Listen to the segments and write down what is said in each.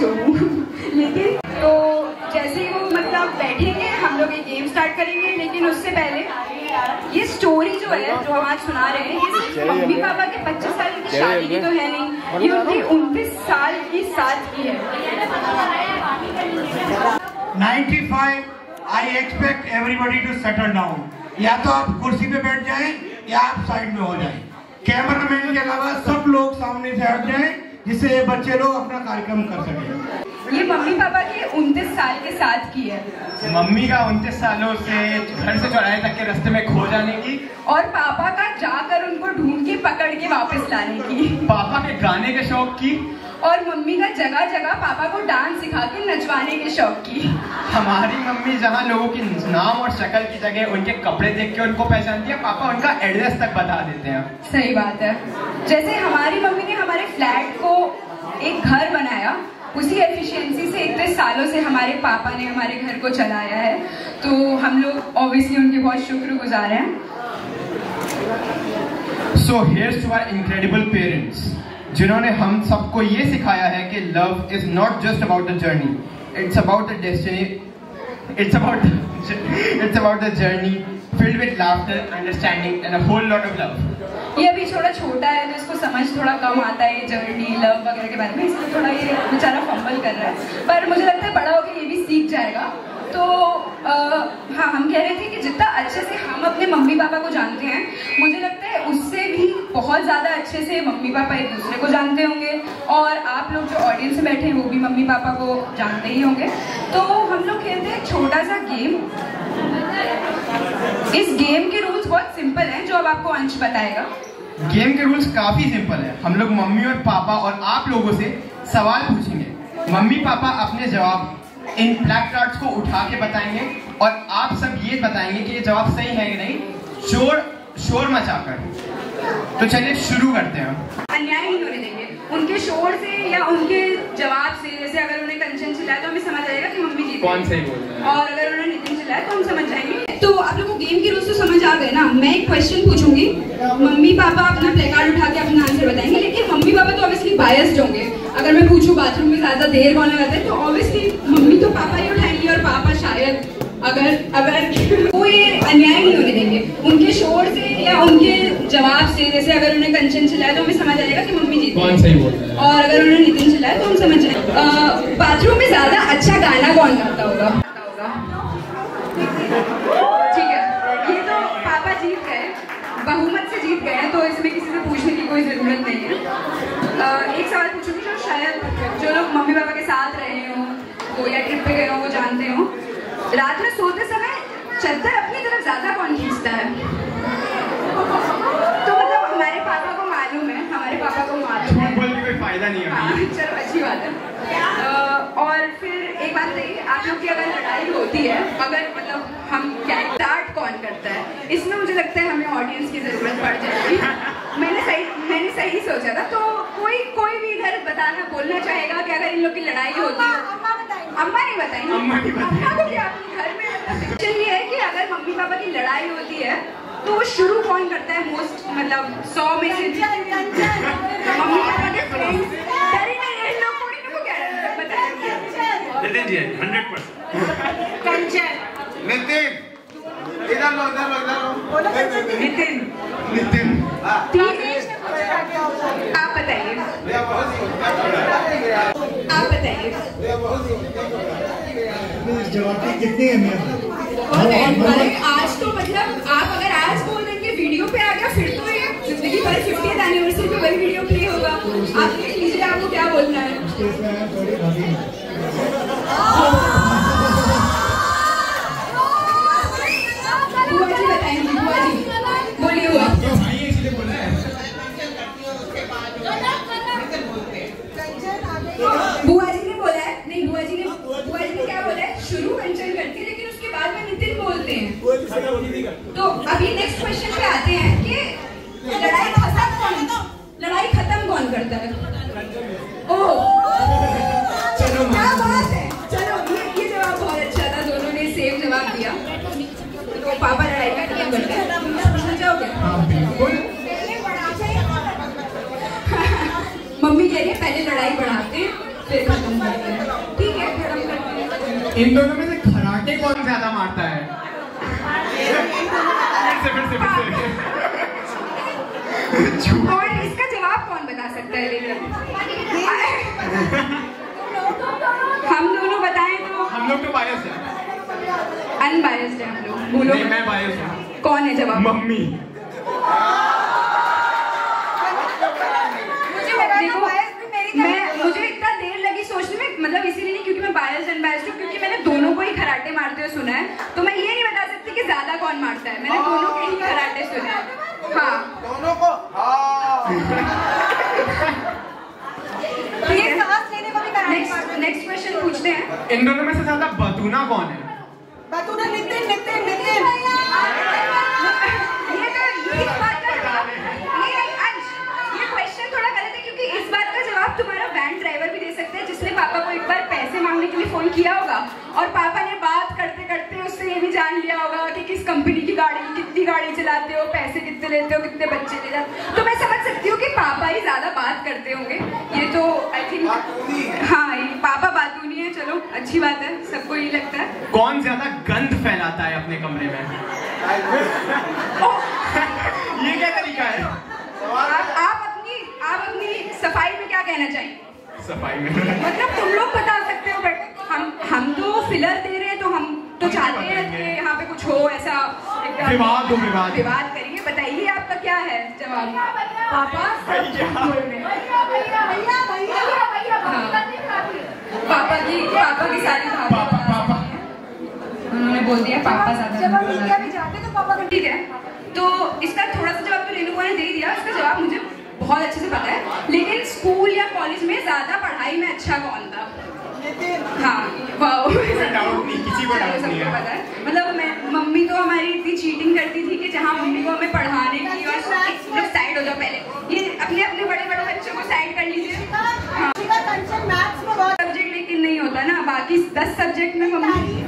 लेकिन तो जैसे ही वो मतलब बैठेंगे हम लोग ये गेम स्टार्ट करेंगे, लेकिन उससे पहले ये स्टोरी जो है जो हम आज सुना रहे हैं ये सिर्फ मम्मी पापा के 25 साल की शादी की तो है नहीं, ये उनकी 29 साल की साथ की है। 95 I expect everybody to settle down. या तो आप कुर्सी पे बैठ जाएं या आप साइड में हो जाएं। कैमरामैन के अलावा सब लोग सामने से हट जाएं जिससे बच्चे लोग अपना कार्यक्रम कर सकें। ये मम्मी पापा के 29 साल के साथ की है। मम्मी का 29 सालों से घर से चौराहे तक के रास्ते में खो जाने की, और पापा का जाकर उनको ढूंढ के पकड़ के वापस लाने की, पापा के गाने के शौक की, और मम्मी का जगह जगह पापा को डांस सिखा के नचवाने के शौक की। हमारी मम्मी जहाँ लोगों की नाम और शक्ल की जगह उनके कपड़े देख के उनको पहचानती है, पापा उनका एड्रेस तक बता देते हैं। सही बात है। जैसे हमारी मम्मी ने हमारे फ्लैट को एक घर बनाया, उसी एफिशिएंसी से इतने सालों से हमारे पापा ने हमारे घर को चलाया है, तो हम लोग ऑब्वियसली उनके बहुत शुक्रगुजार हैं। So here's to our incredible parents, जिन्होंने हम सबको ये सिखाया है कि love is not just about the journey, it's about the destiny, it's about the journey filled with laughter, understanding and a whole lot of love. ये अभी थोड़ा छोटा है तो इसको समझ थोड़ा कम आता है जर्नी लव वगैरह के बारे में, इसलिए थोड़ा ये बेचारा फंबल कर रहा है, पर मुझे लगता है बड़ा होकर ये भी सीख जाएगा। तो हाँ, हम कह रहे थे कि जितना अच्छे से हम अपने मम्मी पापा को जानते हैं, मुझे लगता है उससे भी बहुत ज़्यादा अच्छे से मम्मी पापा एक दूसरे को जानते होंगे, और आप लोग जो ऑडियंस में बैठे हैं वो भी मम्मी पापा को जानते ही होंगे। तो हम लोग खेलते हैं एक छोटा सा गेम। इस गेम के रूल्स बहुत सिंपल हैं, जो अब आपको अंश बताएगा। गेम के रूल्स काफी सिंपल है। हम लोग मम्मी और पापा और आप लोगों से सवाल पूछेंगे। मम्मी पापा अपने जवाब इन ब्लैक कार्ड्स को उठा के बताएंगे और आप सब ये बताएंगे कि ये जवाब सही है कि नहीं, शोर मचाकर। तो चलिए शुरू करते हैं। अन्याय नहीं होने देंगे उनके शोर से या उनके जवाब से। जैसे अगर उन्हें कंचन चिल्लाया तो हमें समझ आएगा कि मम्मी जीत कौन सही बोल रहा है, और अगर उन्हें नितिन चिल्लाया तो हम समझ जाएंगे। तो आप लोगों को गेम के रूल्स तो समझ आ गए ना। मैं एक क्वेश्चन पूछूंगी, मम्मी पापा अपना प्ले कार्ड उठा के अपना आंसर बताएंगे, लेकिन मम्मी पापा तो ऑब्वियसली बायस्ड होंगे। अगर मैं पूछूं बाथरूम में ज्यादा देर कौन लगाता है, तो ऑब्वियसली मम्मी तो पापा ही उठाएंगे और पापा शायद अगर वो ये अन्याय नहीं होने देंगे उनके शोर से या उनके जवाब से। जैसे अगर उन्हें कंचन चिल्लाया तो हमें समझ आएगा कि मम्मी जीत कौन सही बोल रहा है, और अगर उन्हें नितिन चिल्लाया तो हम समझ जाएंगे। बाथरूम में ज्यादा अच्छा गाना कौन गाता होगा? ठीक है, ये तो पापा जीत गए, बहुमत से जीत गए, तो इसमें किसी से पूछने की कोई जरूरत नहीं है। एक सवाल पूछूंगी जो शायद जो लोग मम्मी पापा के साथ रहे हो वो या ट्रिप पे गए हो वो जानते हो। रात में सोते समय चादर अपनी तरफ ज्यादा कौन खींचता है? तो मतलब हमारे पापा को मालूम है, हमारे पापा को मालूम है। बोल के कोई फायदा नहीं है। हाँ, चलो अच्छी बात है। और फिर एक बात बताइए, आप लोग की अगर लड़ाई होती है, अगर मतलब हम क्या स्टार्ट कौन करता है? इसमें मुझे लगता है हमें ऑडियंस की जरूरत पड़ जाएगी। मैंने सही सोचा था। तो कोई भी इधर बताना बोलना चाहेगा कि अगर इन लोग की लड़ाई होती है? अम्मा नहीं बताएंगी। अम्मा को क्या अपने घर में मतलब ये है कि अगर मम्मी पापा की लड़ाई होती है तो वो शुरू कौन करता है? मोस्ट मतलब 100 में से मम्मी पापा के फ्रेंड्स। डरी नहीं है लोग, कोई को क्या बताएंगे? नितिन जी 100%। कंचन, नितिन इधर लो। नितिन आप बताइए। जवाब कितनी अहमियत है? आज तो मतलब आप अगर आज बोल देंगे वीडियो पे आ गया, फिर तो ये जिंदगी भर 50th एनिवर्सरी पे वही वीडियो प्ले होगा। आप देख लीजिए आपको क्या बोलना है। बुआ जी बताएंगी। बुआ जी बोलिए। बुआ जी ने बोला है, नहीं बुआ जी ने क्या बोला है? शुरू कंचन करती है लेकिन उसके बाद में नितिन बोलते हैं। तो अभी नेक्स्ट क्वेश्चन पे आते हैं कि लड़ाई खत्म कौन करता है? ओह क्या बात है। चलो ये जवाब बहुत अच्छा था, दोनों ने सेम जवाब दिया। तो पापा लड़ाई का खत्म करते हैं, पूछना चाहोगे? मम्मी कह रही है पहले लड़ाई बढ़ाते फिर खत्म करते हैं। ठीक है, खत्म करते हैं। इन दोनों में से खराटे कौन ज्यादा मारता है? और इसका जवाब कौन बता सकता है? लेकिन हम दोनों बताएं तो हम लोग तो बायस है। अनबायस्ड है हम लोग। बोलो। नहीं, मैं बायस हूँ। कौन है जवाब? मम्मी। मुझे इतना देर लगी सोचने में, मतलब इसीलिए नहीं क्योंकि मैं बायस्ड अनबायस्ड हूँ, क्योंकि मैंने दोनों को ही खराटे मारते हुए सुना है। तो मैं ये नहीं बता सकती कि ज्यादा कौन मारता है। मैंने दोनों के ही खराटे सुने हैं। हाँ, दोनों को। नेक्स्ट क्वेश्चन पूछते हैं। इन दोनों में से ज्यादा बतूना कौन है? नितिन। ये क्वेश्चन थोड़ा गलत है क्योंकि इस बात का जवाब तुम्हारा वैन ड्राइवर भी दे सकता है जिसने पापा को एक बार पैसे मांगने के लिए फोन किया होगा और पापा ने बात करते करते उससे ये भी जान लिया होगा कि किस कंपनी की गाड़ी, कितनी गाड़ी चलाते हो, पैसे कितने लेते हो, कितने बच्चे ले जाते हो। तो मैं समझ सकती हूँ कि पापा ही ज्यादा बात करते होंगे। ये तो आई थिंक हाँ, ये पापा बातूनी है। चलो अच्छी बात है, सबको ये लगता है। कौन ज्यादा गंद फैलाता है अपने कमरे में? ये क्या तरीका है? आप अपनी सफाई में क्या कहना चाहिए? सफाई में मतलब तुम लोग बता सकते हो, बट हम तो फिलर दे रहे हैं, तो हम तो चाहते हैं कि यहाँ पे कुछ हो ऐसा विवाद करिए। बताइए आपका क्या है जवाब? पापा पापा की सारी उन्होंने बोल दिया पापा ज्यादा। ठीक है, तो इसका थोड़ा सा आपने दे दिया, उसका जवाब मुझे बहुत अच्छे से पता है, लेकिन स्कूल या कॉलेज में ज्यादा पढ़ाई में अच्छा कौन था? हाँ, वाओ, डाउट नहीं, किसी को डाउट नहीं है। पता है, मतलब मम्मी तो हमारी इतनी चीटिंग करती थी कि जहाँ मम्मी को हमें पढ़ाने की और साइड हो जाओ पहले, ये अपने अपने बड़े बड़े बच्चों को साइड कर लीजिए। हाँ, सब्जेक्ट लेकिन नहीं होता ना, बाकी 10 सब्जेक्ट में मम्मी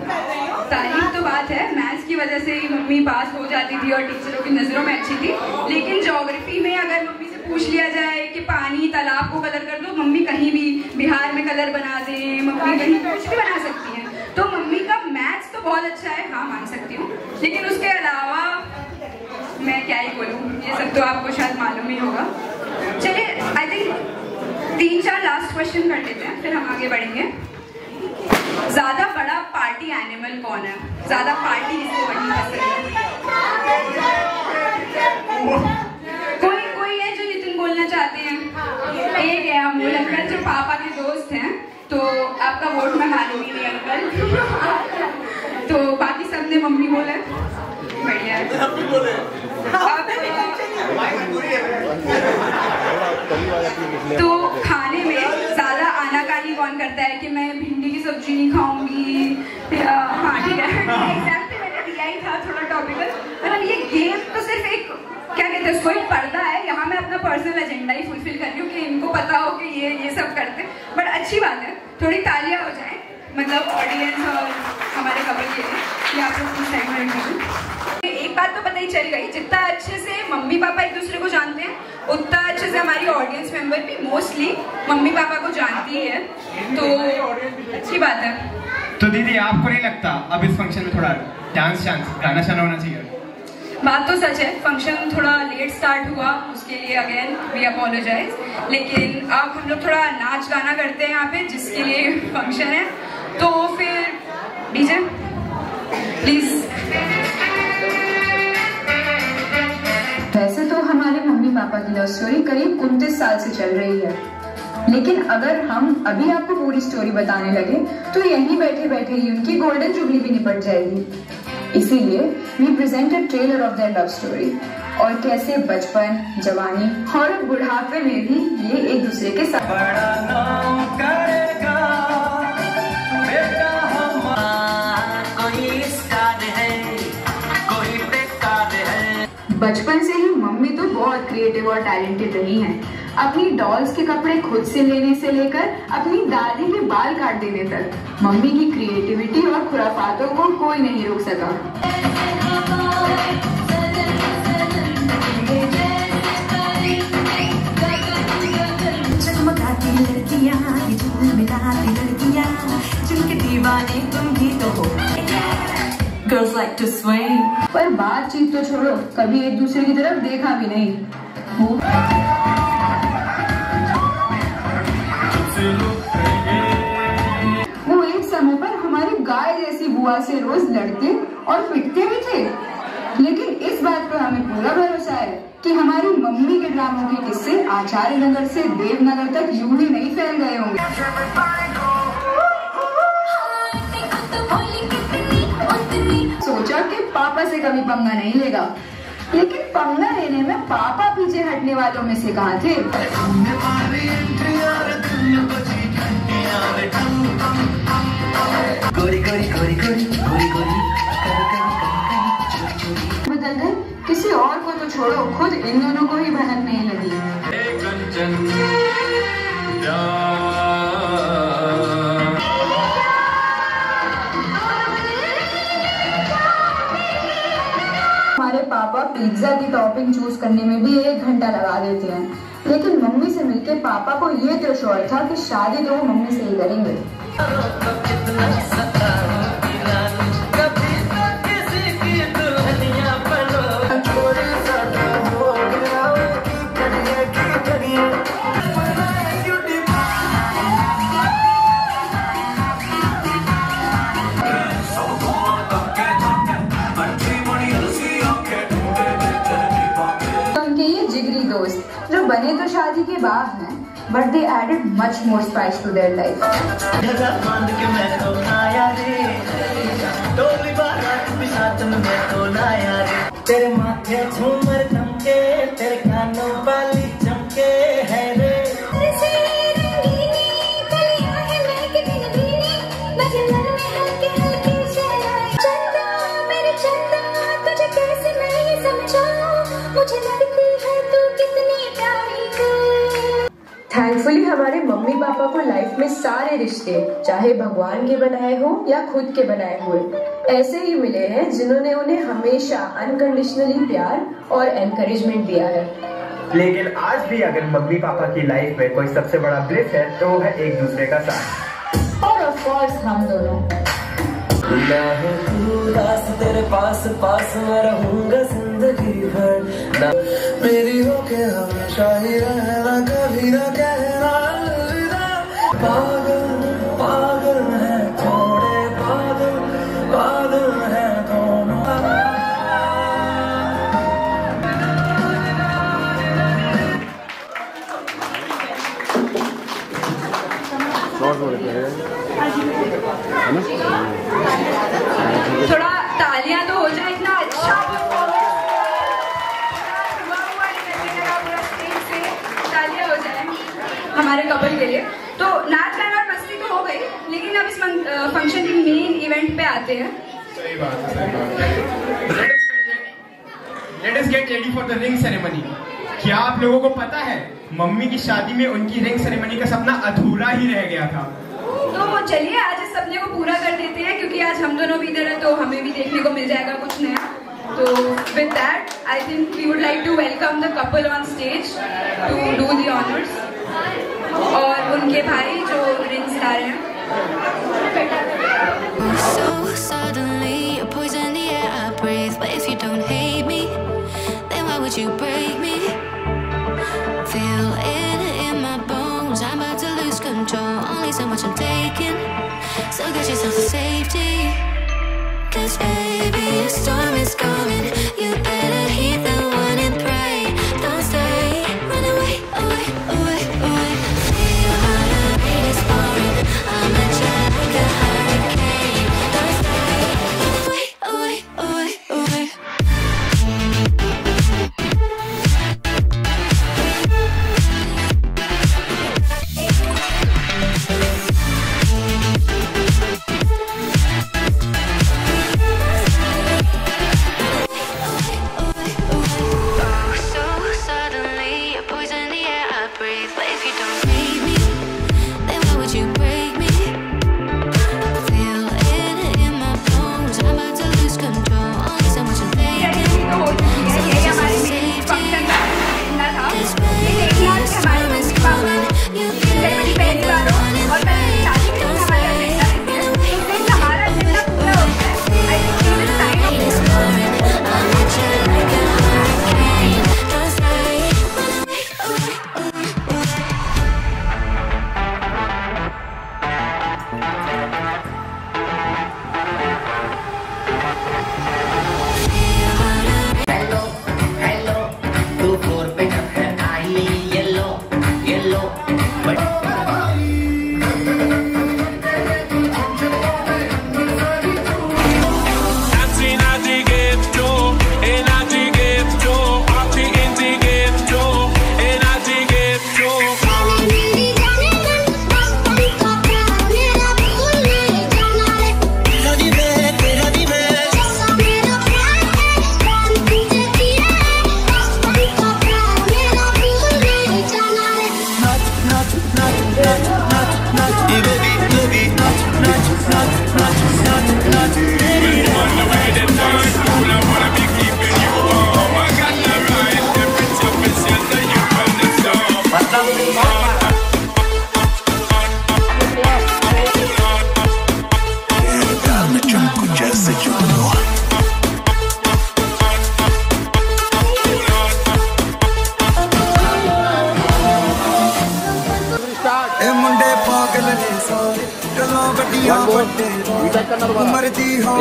तारीफ तो बात है, मैथ्स की वजह से ही मम्मी पास हो जाती थी और टीचरों की नजरों में अच्छी थी, लेकिन ज्योग्राफी में अगर मम्मी से पूछ लिया जाए कि पानी तालाब को कलर कर दो, मम्मी कहीं भी बिहार में कलर बना दे, मम्मी कहीं कुछ भी बना सकती है। तो मम्मी का मैथ्स तो बहुत अच्छा है, हाँ मान सकती हूँ, लेकिन उसके अलावा मैं क्या ही बोलूँ, ये सब तो आपको शायद मालूम ही होगा। चलिए, आई थिंक 3-4 लास्ट क्वेश्चन कर लेते हैं, फिर हम आगे बढ़ेंगे। ज्यादा बड़ा पार्टी एनिमल कौन है? ज्यादा पार्टी किसको करनी पसंद है? कोई है जो नितिन बोलना चाहते हैं? एक है अमोल अंकल जो पापा के दोस्त हैं, तो आपका वोट मैं मानूंगी नहीं अंकल। तो बाकी सबने मम्मी बोला, बढ़िया है। तो खाने में ज्यादा आनाकानी कौन करता है कि मैं भिंडी की सब्जी नहीं खाऊंगी? हाँ ठीक है, एग्जाम्पल मैंने दिया ही था, थोड़ा टॉपिकल। मतलब ये गेम तो सिर्फ एक क्या कहते हैं उसको, एक पर्दा है, यहाँ मैं अपना पर्सनल एजेंडा ही फुलफिल कर रही हूँ कि इनको पता हो कि ये सब करते हैं, बट अच्छी बात है, थोड़ी तालियां हो जाए, मतलब ऑडियंस और हमारे कपल के लिए कि आप लोग कुछ साइड में। एक बात तो पता ही चल गई, जितना अच्छे से मम्मी पापा एक दूसरे को जानते हैं, उतना अच्छे से हमारी ऑडियंस मेंबर भी मोस्टली मम्मी पापा को जानती है, तो अच्छी बात है। तो दीदी आपको नहीं लगता अब इस फंक्शन में थोड़ा डांस गाना शाना होना चाहिए? बात तो सच है, फंक्शन थोड़ा लेट स्टार्ट हुआ, उसके लिए अगेन वी अपोलोजाइज, लेकिन अब हम लोग थोड़ा नाच गाना करते हैं यहाँ पे, जिसके लिए फंक्शन है। तो फिर डीजे प्लीज। वैसे तो हमारे मम्मी पापा की लव स्टोरी करीब 29 साल से चल रही है, लेकिन अगर हम अभी आपको पूरी स्टोरी बताने लगे तो यहीं बैठे बैठे ही उनकी गोल्डन जुबली भी निपट जाएगी। इसीलिए we present a trailer of their love story, और कैसे बचपन, जवानी और बुढ़ापे में भी ये एक दूसरे के साथ बचपन से ही मम्मी तो बहुत क्रिएटिव और टैलेंटेड रही हैं। अपनी डॉल्स के कपड़े खुद से लेने से लेकर अपनी दादी के बाल काट देने तक मम्मी की क्रिएटिविटी और खुराफातों को कोई नहीं रोक सका। चमकाती लड़कियां, मिलाती लड़कियां, जिनके दीवाने तुम भी तो हो। Girls like to swing। पर बातचीत तो छोड़ो, कभी एक दूसरे की तरफ देखा भी नहीं। वो एक समय पर हमारी गाय जैसी बुआ से रोज लड़ते और पिटते भी थे, लेकिन इस बात पर हमें पूरा भरोसा है कि हमारी मम्मी के ड्रामों के किस्से आचार्य नगर से देवनगर तक यूं ही नहीं फैल गए होंगे। सोचा कि पापा से कभी पंगा नहीं लेगा, लेकिन पंगा लेने में पापा पीछे हटने वालों में से कहाँ थे। बदल गए, किसी और को तो छोड़ो, खुद इन दोनों को ही भनक नहीं लगी। हमारे पापा पिज्जा की टॉपिंग चूज करने में भी 1 घंटा लगा देते हैं, लेकिन मम्मी से मिलके पापा को ये तो श्योर था कि शादी तो वो मम्मी से ही करेंगे। जो बने तो शादी के बाद हैं, but they added much more spice to their life। तेरे माथे झूमर थमके तेरे कानों वाली चमके है रे। थैंकफुली हमारे मम्मी पापा को लाइफ में सारे रिश्ते, चाहे भगवान के बनाए हो या खुद के बनाए हुए, ऐसे ही मिले हैं जिन्होंने उन्हें हमेशा अनकंडीशनली प्यार और एनकरेजमेंट दिया है। लेकिन आज भी अगर मम्मी पापा की लाइफ में कोई सबसे बड़ा ब्लिस है तो वो है एक दूसरे का साथ। और ऑफ कोर्स हम दोनों। मैं उदास तेरे पास पास में रहूंगा जिंदगी भर, ना मेरी होके हमेशा ही रहना, कभी ना कहना अलविदा। पागल पागल है थोड़े, पागल पागल है दोनों। थोड़ा तालियां तो हो जाए, इतना अच्छा तालियां हो जाए हमारे कपल के लिए। तो नाच गाना और मस्ती तो हो गई, लेकिन अब इस फंक्शन की मेन इवेंट पे आते हैं। सही बात है। Let us get ready for the ring ceremony। क्या आप लोगों को पता है मम्मी की शादी में उनकी रिंग सेरेमनी का सपना अधूरा ही रह गया था। तो चलिए आज इस सपने को पूरा कर देते हैं, क्योंकि आज हम दोनों भी इधर है तो हमें भी देखने को मिल जाएगा कुछ नया। तो with that I think we would like to welcome the couple on stage to do the honours, और उनके भाई जो रिंग्स ला रहे हैं। So suddenly you're poison the air I breathe, but if you don't hate me, then why would you break me? Feel it in my bones, I'm about to lose control. Only so much I'm taking, so get yourself to safety. 'Cause baby, a storm is coming. You better heed the warning, pray. Don't stay, run away, away, away, away. Feel how the rain is pouring. I'm a jet like a hurricane. Don't stay, run away, away, away, away.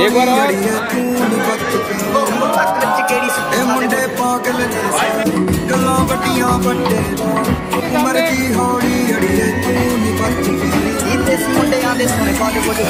एक बार मुंडे पागल गल्लां बड़ियां बड़े उमर दी होड़ी अड़िए तू नहीं बच इतने मुंडे आंदे सोने पागे को जो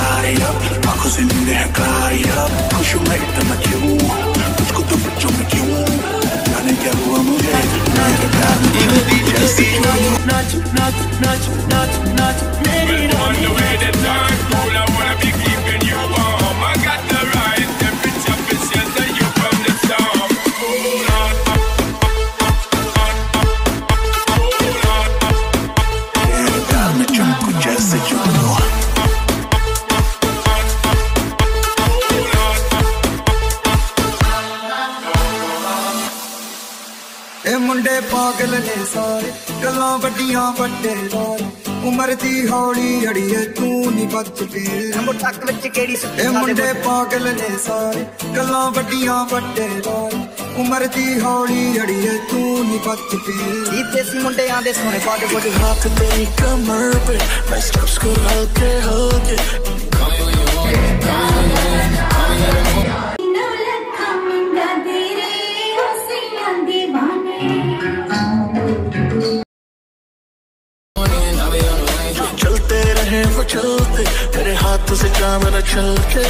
शारी अब आंखों से नींद है कारी अब खुश हूँ मैं इतना क्यों तुझको तो बच्चों में क्यों जाने क्या हुआ मुझे मेरे प्यार में जैसी नाच नाच नाच नाच नाच मेरी रानी I wanna be keeping you warm. I got the right temperature to shelter you from the storm. Hold on. तेरे प्यार में चमकूं जैसे जुगनू ए मुंडे पागल ने सारे गल्लां वड्डियां वड्डे वार उमर दी हौली अड़िए तू नी बच पे मुट्ठक विच केड़ी सुत्ती ए मुंडे पागल ने सारे गल्लां वड्डियां वड्डे वार उमर दी हौली अड़िए तू नी बच पे देसी मुंडियां दे सोने पाग कुछ हाथ तेरी कमर पे मैं स्टेप्स को हल्के हल्के चलते रहे वो चलते तेरे हाथों से काम न चल के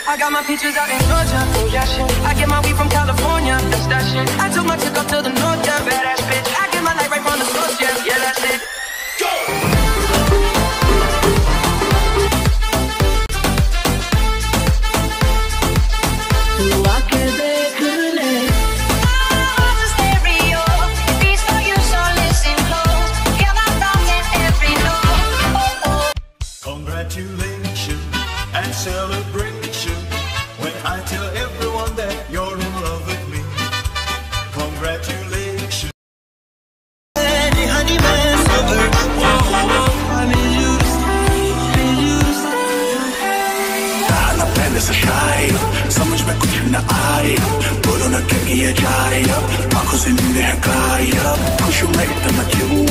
I got my peaches out in Georgia, oh yeah shit. I get my weed from California, that's that shit. I took my chick up to the north, yeah, badass bitch. I get my light right from the source, yeah, yeah, that's it. Go! Congratulations and celebration when I tell everyone that you're in love with me. Congratulations. Honey, man, over. I need you to stay. आना पहले से शायद समझ में कुछ न आए बोलो न क्या किया जाए अब आंखों से नींद है कारी अब खुश हूँ मैं इतना क्यों